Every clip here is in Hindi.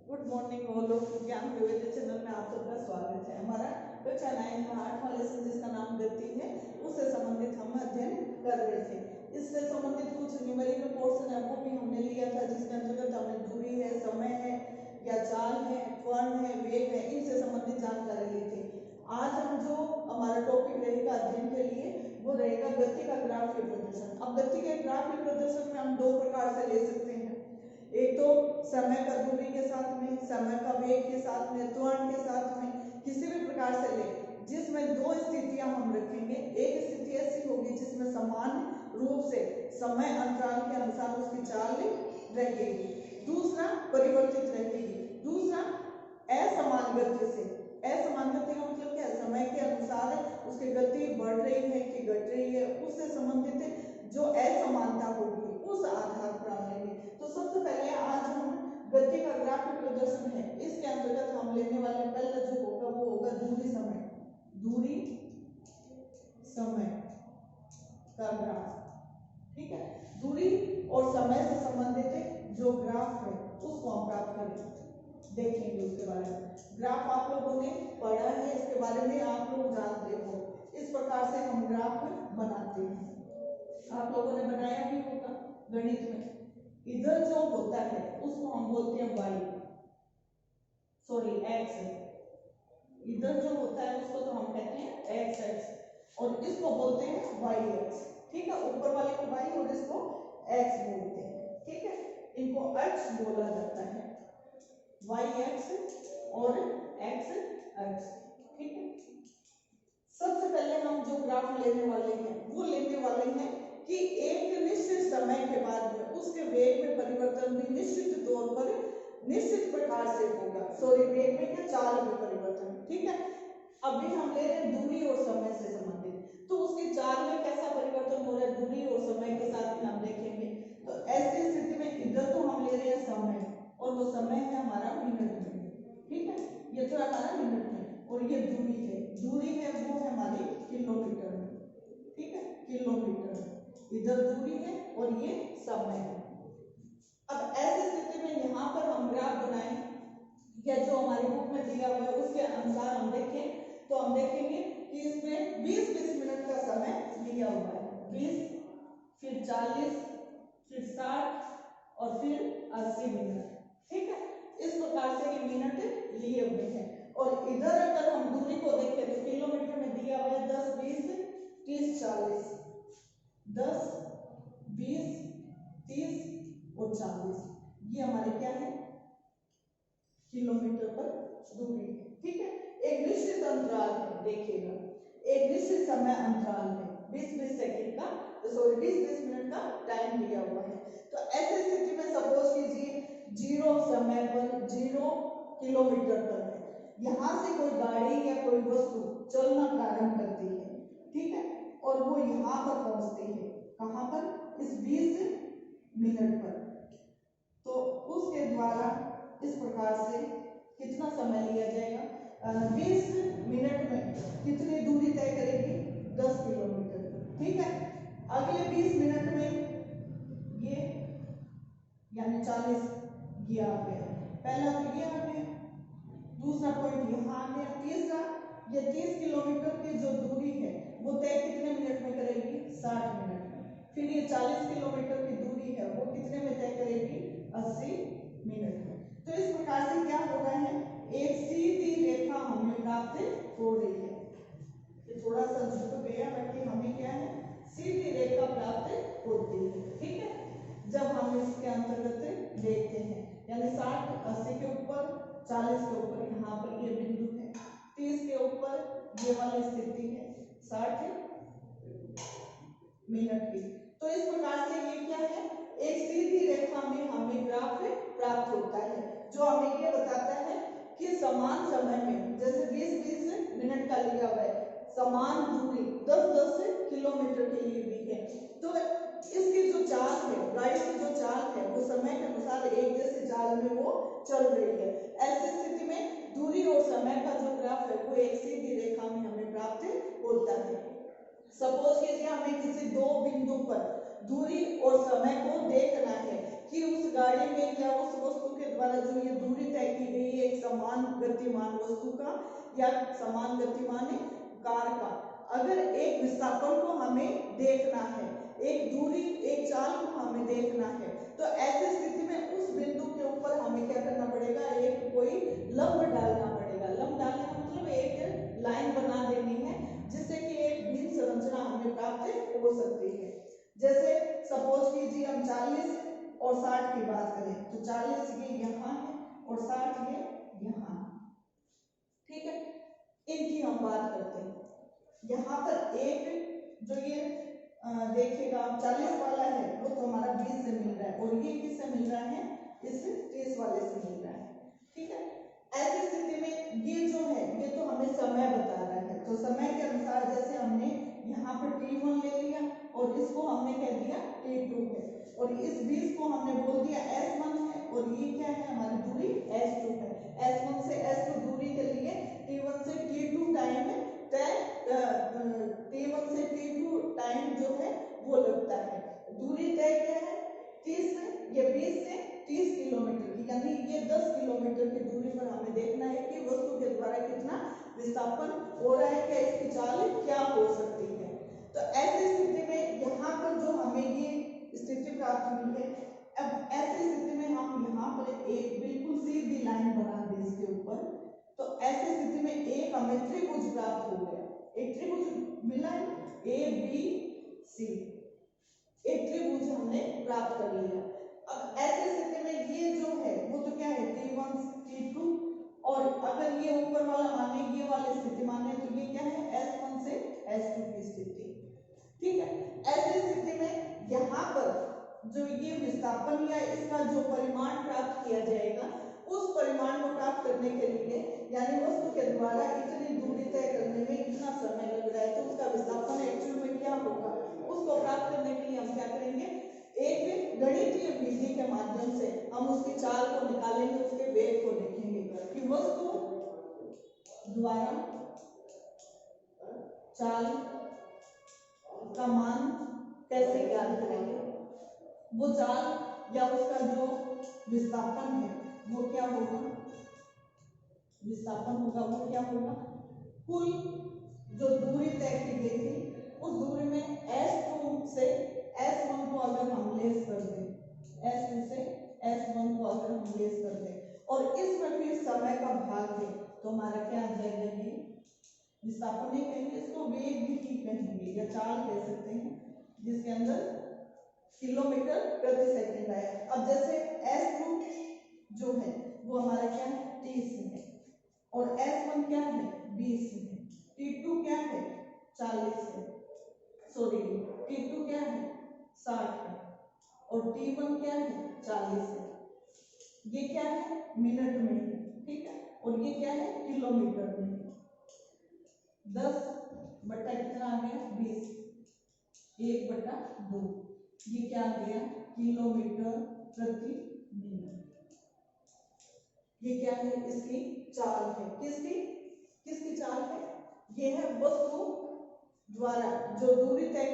गुड मॉर्निंग ऑल ऑफ ज्ञान विविध चैनल में आप सबका स्वागत है। हमारा कक्षा 9 का 8वां लेसन जिसका नाम गति है उससे संबंधित हम अध्ययन कर रहे थे। इससे संबंधित कुछ न्यूमेरिकल पोर्शन है वो भी हमने लिया था, जिसके अंतर्गत हमने दूरी है, समय है या चाल है, त्वरण है, वेग है, इनसे संबंधित जानकारी ली थी। आज हम जो हमारा टॉपिक रहेगा अध्ययन के लिए वो रहेगा गति का ग्राफीय प्रदर्शन। अब गति के ग्राफीय प्रदर्शन में हम दो प्रकार से ले सकते हैं, एक तो समय का दूरी के साथ में, समय का वेग के साथ में, त्वरण के साथ में, किसी भी प्रकार से ले, जिसमें दो स्थितियां हम रखेंगे। एक स्थिति ऐसी होगी जिसमें समान रूप से समय अंतराल के अनुसार उसकी चाल रहेगी, दूसरा परिवर्तित रहेगी, दूसरा असमान गति से। असमान गति का मतलब क्या है? समय के अनुसार उसकी गति बढ़ रही है कि घट रही है, उससे संबंधित जो असमानता होगी उस आधार पर हम लेंगे। तो सबसे पहले आज हम गति का ग्राफीय प्रदर्शन है, इसके अंतर्गत हम लेने वाले पहला जो होगा वो होगा दूरी समय, दूरी समय का ग्राफ। ठीक है, दूरी और समय से संबंधित जो ग्राफ है उसको हम प्राप्त करेंगे, देखेंगे उसके बारे में। ग्राफ आप लोगों ने पढ़ा है, इसके बारे में आप लोग जानते हो। इस प्रकार से हम ग्राफ बनाते हैं, आप लोगों ने बनाया भी होगा गणित में। इधर जो होता है उसको हम बोलते हैं y, सॉरी x, इधर जो होता है उसको तो हम कहते हैं x और इसको बोलते हैं yx। ठीक है, ऊपर वाले को y और इसको x बोलते हैं। ठीक है, इनको अक्ष बोला जाता है, yx और x। ठीक है, सबसे पहले हम जो ग्राफ लेने वाले हैं वो लेने वाले हैं कि एक निश्चित समय के बाद में उसके वेग में परिवर्तन भी निश्चित तौर पर निश्चित प्रकार से होगा। सॉरी, वेग में क्या, चाल में परिवर्तन। ठीक है, अभी हम ले रहे हैं दूरी और समय से संबंधित, तो उसकी चाल में कैसा परिवर्तन हो रहा है दूरी और समय के साथ में हम देखेंगे। तो ऐसी स्थिति में इधर तो हम ले रहे हैं समय और वो समय है हमारा मिनट में। ठीक है, ये तो हमारा मिनट में और ये दूरी है, दूरी है वो है हमारी किलोमीटर में। ठीक है, किलोमीटर में इधर दूरी है और ये समय है। अब ऐसी स्थिति में यहाँ पर हम ग्राफ बनाएं या जो हमारी बुक में दिया हुआ है उसके अनुसार हम देखें तो हम देखेंगे कि इसमें 20-20 मिनट का समय दिया हुआ है, 20, फिर 40, फिर 60 और फिर 80 मिनट। ठीक है, इस प्रकार से ये मिनट लिए हुए हैं। और इधर अगर हम दूरी को देखें तो किलोमीटर में दिया हुआ है 10, 20, 30, 40, 10, 20, 30 और 40, ये हमारे क्या है, किलोमीटर पर दूरी। ठीक है, एक निश्चित अंतराल है, देखिएगा एक निश्चित समय अंतराल है, 20-20 सेकंड का, सॉरी 20-20 मिनट का टाइम दिया हुआ है। तो ऐसी स्थिति में सपोज कीजिए 0 समय पर 0 किलोमीटर पर है, यहाँ से कोई गाड़ी या कोई वस्तु चलना प्रारंभ करती है। ठीक है, और वो यहाँ पर पहुंचती है, कहाँ पर, इस 20 मिनट पर। तो उसके द्वारा इस प्रकार से कितना समय लिया जाएगा, 20 मिनट में कितनी दूरी तय करेगी, 10 किलोमीटर। ठीक है, अगले 20 मिनट में ये यानी 40 ये आ गया, पहला तो ये आ गया, दूसरा पॉइंट यहाँ आ गया, तीसरा ये 30 किलोमीटर की जो दूरी है वो तय कितने मिनट में करेगी, 60 मिनट में। फिर ये 40 किलोमीटर की दूरी है वो कितने में तय करेगी, 80 मिनट में। तो इस प्रकार से क्या हो रहा है, एक सीधी रेखा हमें प्राप्त हो रही है। ये थोड़ा सा झुक गया, बाकी हमें क्या है, सीधी रेखा प्राप्त होती है। ठीक है, जब हम इसके अंतर्गत देखते हैं, यानी 60, 80 के ऊपर, 40 के ऊपर यहाँ पर ये बिंदु है, 30 के ऊपर ये वाली स्थिति है, 60 मिनट की। तो इस प्रकार से ये क्या है, एक सीधी रेखा में हमें ग्राफ प्राप्त होता है, जो हमें ये बताता है कि समान समय में, जैसे 20-20 मिनट का लिया हुआ है, समान दूरी 10-10 किलोमीटर के लिए भी है। तो इसकी जो चाल है, गाड़ी की जो चाल है वो समय के अनुसार एक जैसे चाल में वो चल रही है। ऐसी स्थिति में दूरी और समय का जो ग्राफ है वो एक सीधी रेखा में हमें प्राप्त होता है। सपोज कीजिए हमें किसी दो बिंदु पर दूरी और समय को देखना है कि उस गाड़ी में या उस वस्तु के द्वारा जो ये दूरी तय की समान गतिमान वस्तु का या समान गतिमान कार का अगर एक विस्थापन को हमें देखना है, एक दूरी, एक चाल को हमें देखना है, तो ऐसी स्थिति में उस बिंदु के ऊपर हमें क्या करना पड़ेगा, एक कोई लंब डालना पड़ेगा। लंब डालने का मतलब एक लाइन बना देनी है जिससे कि एक भिन्न संरचना हमें प्राप्त हो सकती है। जैसे सपोज कीजिए हम 40 और 60 की बात करें तो 40 ये यहाँ है और 60 ये यहाँ है, ठीक है। इनकी हम बात करते हैं। यहाँ पर एक जो ये देखिएगा 40 वाला है वो तो हमारा 20 से मिल रहा है और ये किससे मिल रहा है, इस 30 वाले से मिल रहा है, ठीक है। ऐसी स्थिति में ये जो है ये तो हमें समय बता रहा है, तो समय के अनुसार जैसे हमने यहाँ पर T1 ले लिया और इसको हमने कह दिया T2 है और इस 20 को हमने बोल दिया S1 है और ये क्या है हमारी दूरी S2 है। S1 से S2 दूरी के लिए T1 से T2 टाइम तय T1 से T2 टाइम जो है वो लगता है। दूरी तय क्या है 30 है, ये 20 से 30 किलोमीटर की, यानी ये 10 किलोमीटर की दूरी पर हमें देखना है कि वस्तु के द्वारा कितना विस्थापन हो रहा है, क्या इसकी चाल क्या हो सकती है। तो ऐसी स्थिति में यहाँ पर जो हमें ये स्थिति प्राप्त हुई है, अब ऐसी स्थिति में हम यहाँ पर एक बिल्कुल सीधी लाइन बना दें इसके ऊपर, तो ऐसी स्थिति में एक हमें त्रिभुज प्राप्त हो गया, एक त्रिभुज मिला है ABC, एक त्रिभुज हमने प्राप्त कर लिया। अब ऐसी स्थिति में ये जो है वो तो क्या है T1 T2 और अगर ये ऊपर वाला माने ये वाली स्थिति माने तो ये क्या है S1 से S2 की स्थिति, ठीक है। ऐसी स्थिति में यहाँ पर जो ये विस्थापन या इसका जो परिमाण प्राप्त किया जाएगा, उस परिमाण को प्राप्त करने के लिए यानी वस्तु के द्वारा इतनी दूरी तय करने में इतना समय लग रहा है, तो उसका विस्थापन एक्चुअल में क्या होगा, उसको प्राप्त करने के लिए हम क्या करेंगे, एक गणितीय विधि के माध्यम से हम उसकी चाल को निकालेंगे, उसके वेग को देखेंगे कि वस्तु द्वारा चाल का मान कैसे ज्ञात करेंगे। वो चाल या उसका जो विस्थापन है वो क्या होगा, विस्थापन होगा वो क्या होगा, कुल जो दूरी तय की गई थी उस दूरी में S2 से S1 को अगर हम लेस कर दें, S2 से S1 को अगर हम लेस कर दें और इसमें फिर समय का भाग दें तो हमारा क्या आ जाएगा, ये विस्थापन नहीं कहेंगे, इसको वेग भी कहेंगे या चाल कह सकते हैं, जिसके अंदर किलोमीटर प्रति सेकंड आया। अब जैसे S2 जो है वो हमारा क्या है 30 है और S1 क्या है 20 है, T2 क्या है 40 है, सॉरी T2 क्या है 60 है और T1 क्या है 40 है। ये क्या है मिनट में है, ठीक है, और ये क्या है किलोमीटर में। 10 बटा कितना आ गया 20, 1/2, ये क्या आ गया किलोमीटर प्रति मिनट। ये क्या है इसकी चाल है, किसकी किसकी चाल है, ये है वस्तु द्वारा जो दूरी तय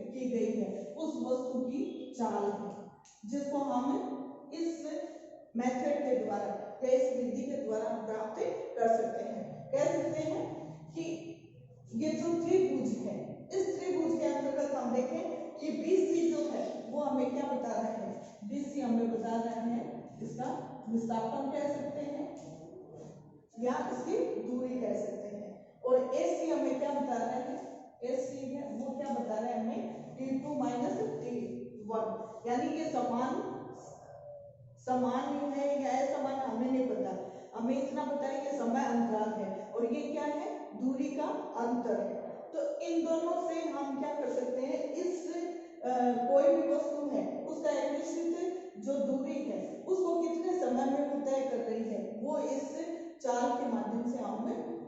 की गई है उस वस्तु की चाल है, जिसको हम इस मेथड के द्वारा या इस विधि के द्वारा प्राप्त कर सकते हैं। कह सकते हैं कि ये जो त्रिभुज है इस त्रिभुज के अंतर्गत हम देखें कि BC जो है वो हमें क्या बता रहा है, BC हमें बता रहा है इसका विस्थापन कह सकते हैं या इसकी दूरी कह सकते हैं, और AC हमें क्या बता रहा है, AC है वो क्या बता रहा है हमें T2 - T1, यानी ये समान है या असमान हमें नहीं पता, हमें इतना पता है कि समय अंतराल है और ये क्या है दूरी का अंतर है। तो इन दोनों से हम क्या कर सकते हैं, इस कोई भी वस्तु है उसका एक निश्चित जो दूरी है उसको कितने समय में वो तय कर रही है, वो इस चाल के माध्यम से हम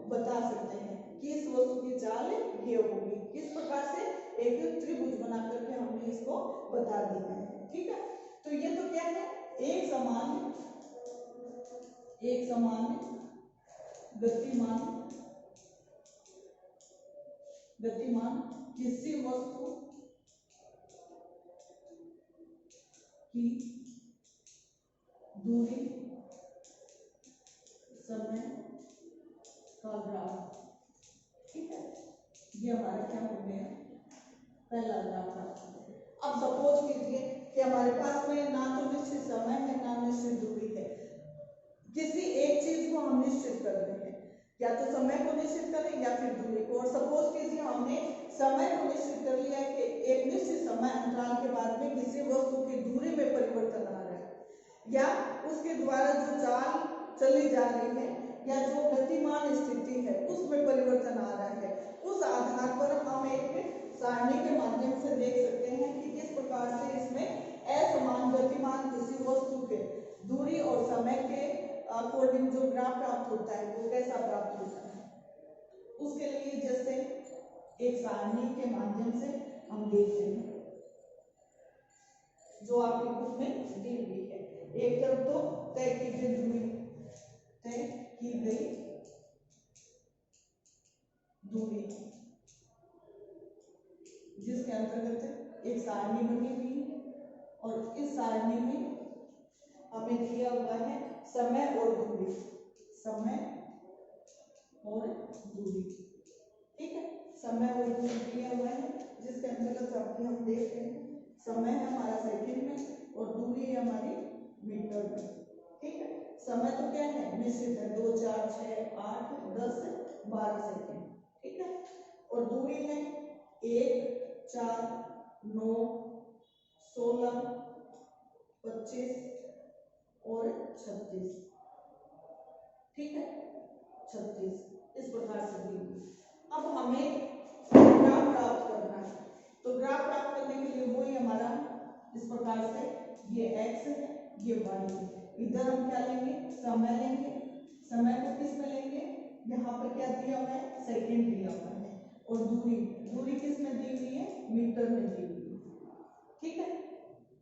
बता सकते हैं कि इस वस्तु की चाल ये होगी। किस प्रकार से, एक त्रिभुज बना करके हमने इसको बता दिया है, ठीक है। तो ये तो क्या है, एक समान गतिमान किसी वस्तु की दूरी समय का ग्राफ। ठीक है, ये हमारा क्या हो गया, पहला ग्राफ। अब सपोज कीजिए कि हमारे पास में ना तो निश्चित समय है ना निश्चित दूरी है, किसी एक चीज को हम निश्चित कर रहे हैं, या तो समय को निश्चित करें या फिर दूरी को। और सपोज कीजिए हमने समय को निश्चित कर लिया कि एक निश्चित समय अंतराल के बाद में किसी वस्तु की दूरी में परिवर्तन आ रहा है, या उसके द्वारा जो चाल चली जा रही है या जो गतिमान स्थिति है उसमें परिवर्तन आ रहा है। उस आधार पर हम एक सारणी के माध्यम से देख सकते हैं कि किस प्रकार से इसमें असमान गतिमान किसी वस्तु के दूरी और समय के अकॉर्डिंग जो ग्राफ प्राप्त होता है वो कैसा प्राप्त होता है। उसके लिए जैसे एक सारणी के माध्यम से हम देखते हैं जो आपकी बुक में दी हुई है। एक तरफ तो तय की गई दूरी, तय की गई दूरी जिसके अंतर्गत एक सारणी बनी हुई है, और इस सारणी में हमें दिया हुआ है समय और दूरी, समय और दूरी। ठीक है, समय और दूरी दिया हुआ है जिसके अंतर्गत अभी हम देख रहे हैं समय है हमारा सेकंड में और दूरी है हमारी मीटर में। ठीक है, समय तो क्या है, निश्चित है, 2 4 6 8 10 12 सेकंड। ठीक है, और दूरी है 1 4 9 16 25 और 36। ठीक है, 36 इस प्रकार से दी। अब हमें ग्राफ प्राप्त करना है, तो ग्राफ प्राप्त करने के लिए वही हमारा इस प्रकार से ये x है ये y है। इधर हम क्या लेंगे, समय लेंगे। समय को किस में लेंगे, यहाँ पर क्या दिया हुआ है, सेकंड दिया हुआ है, और दूरी, दूरी किस में दी हुई है, मीटर में दी हुई है। ठीक है,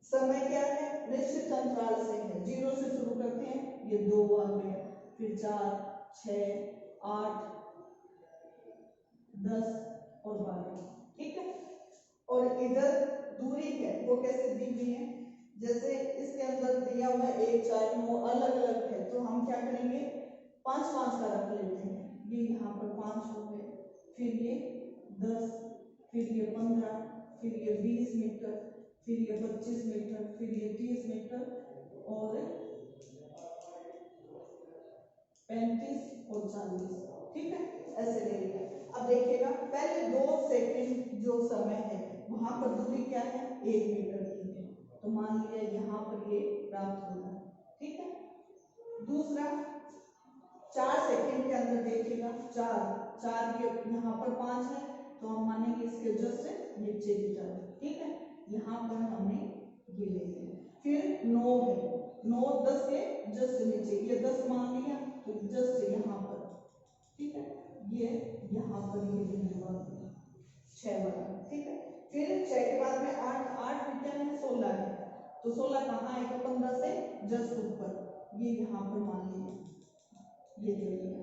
समय क्या है, निश्चित अंतराल से है, 0 से शुरू करते हैं, ये 2 आ गया, फिर 4 6 8 10 और 12। ठीक है, और इधर दूरी है वो कैसे दी हुई है, जैसे इसके अंदर दिया हुआ है 1 4 9 अलग अलग है, तो हम क्या करेंगे 5 5 का रख लेते हैं। ये यहाँ पर 5 हो गए, फिर ये 10, फिर ये 15, फिर ये 20 मीटर, फिर ये 25 मीटर, फिर ये 30 मीटर और 35 और 40। ठीक है, ऐसे ले लिया। अब देखिएगा पहले 2 सेकंड जो समय है वहां पर दूरी क्या है, 1 मीटर की है, तो मान लिया यहाँ पर ये प्राप्त हो रहा है। ठीक है, दूसरा 4 सेकंड के अंदर देखिएगा 4 ये यहाँ पर 5 है, तो हम मानेंगे इसके जस्ट नीचे की तरफ। ठीक है, यहाँ पर हमने ये ले लिया। फिर 9 है, 9 10 के जस्ट नीचे, ये 10 मान लिया तो जस्ट यहाँ पर। ठीक है, ये यहाँ पर ये बिंदु आ गया 6 वाला। ठीक है, फिर 6 के बाद में 8 8 भी क्या है, 16 है, तो 16 कहाँ आएगा, 15 से जस्ट ऊपर, ये यहाँ पर मान लिया, ये ले लिया,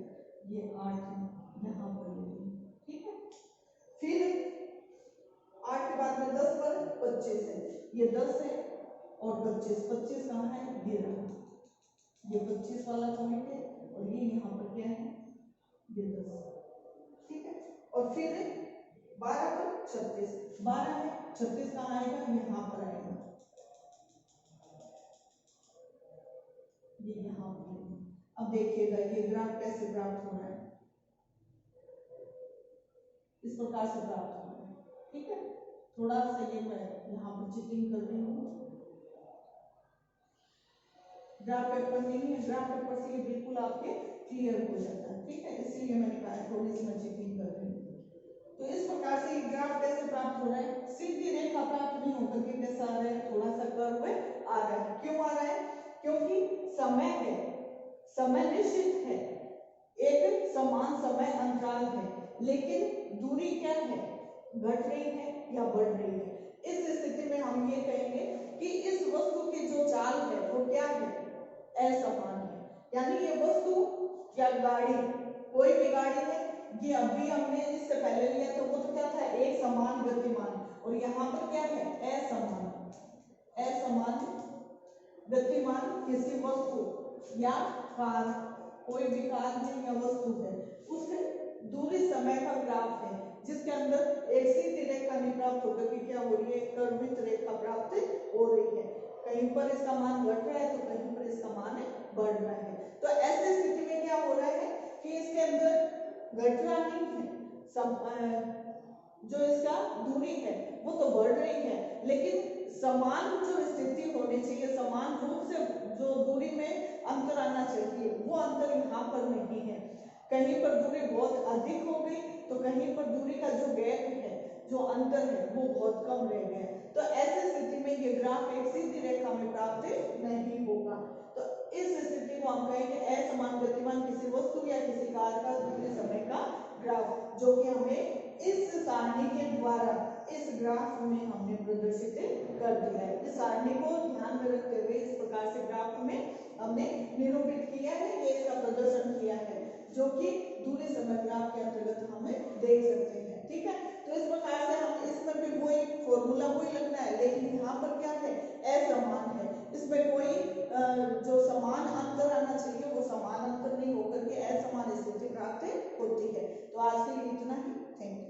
ये 8 है, यहाँ पर ले लिया। ठीक है, फिर 8 के बाद में 10 पर 25 है, ये 10 है और 25 25 कहाँ है, ये रहा, ये 25 वाला पॉइंट है, और ये यहाँ पर क्या है, ये 10। ठीक है, और फिर 12 पर 36, 12 है, 36 कहाँ आएगा, यहाँ पर आएगा, ये यहाँ पर। अब देखिएगा ये ग्राफ कैसे प्राप्त हो रहा है, इस प्रकार से प्राप्त हो रहा है। ठीक है, थोड़ा सा ये मैं यहाँ पर चिटिंग कर रही हूँ, ग्राफ पेपर नहीं है, ग्राफ पेपर से ये बिल्कुल आपके क्लियर हो जाता है। ठीक है, इसलिए मैंने कहा थोड़ी सी मैं चिटिंग कर रही हूँ। तो इस प्रकार से ग्राफ कैसे प्राप्त हो रहा है, सीधी रेखा प्राप्त नहीं होकर के कैसा आ रहा है, थोड़ा सा कर्व आ रहा है। क्यों आ रहा है, क्योंकि समय है, समय निश्चित है, एक समान समय अंतराल है, लेकिन दूरी क्या है, घट रही है या बढ़ रही है। इस स्थिति में हम ये कहेंगे कि इस वस्तु की जो चाल है वो क्या है, असमान है। यानी ये वस्तु या गाड़ी, कोई भी गाड़ी है, ये अभी हमने इससे पहले लिया तो वो तो क्या था, एक समान गतिमान, और यहाँ पर क्या है, असमान, असमान गतिमान किसी वस्तु या कार कोई भी कार्य या वस्तु है उसके दूरी समय का ग्राफ है जिसके अंदर एक सीधी रेखा नहीं प्राप्त होकर के क्या हो रही है, कर्वित रेखा प्राप्त हो रही है। कहीं पर इसका मान घट रहा है तो कहीं पर इसका मान बढ़ रहा है। तो ऐसी स्थिति में क्या हो रहा है कि इसके अंदर घट रहा नहीं है, जो इसका दूरी है वो तो बढ़ रही है, लेकिन समान जो स्थिति होनी चाहिए, समान रूप से जो दूरी में अंतर आना चाहिए वो अंतर यहाँ पर नहीं है। कहीं पर दूरी बहुत अधिक हो गई तो कहीं पर दूरी का जो गैप है, जो अंतर है वो बहुत कम रह गया। तो ऐसी स्थिति में ये ग्राफ एक सीधी रेखा में प्राप्त नहीं होगा। तो इस स्थिति को हम कहेंगे असमान गतिमान किसी वस्तु या किसी कार्य का दूरी समय का ग्राफ, जो कि हमें इस सारणी के द्वारा इस ग्राफ में हमने प्रदर्शित कर दिया है। इस सारणी को ध्यान में रखते हुए इस प्रकार से ग्राफ में हमने निरूपित किया है, ये इसका प्रदर्शन किया है, जो कि दूरी समय ग्राफ के अंतर्गत हमें देख सकते हैं। ठीक है, तो इस प्रकार से हम इसमें भी वही फॉर्मूला वही लगना है, लेकिन यहाँ पर क्या है, असमान है। इसमें कोई जो समान अंतर आना चाहिए वो समान अंतर नहीं होकर के असमान स्थिति प्राप्त होती है। तो आज के लिए इतना ही, थैंक यू।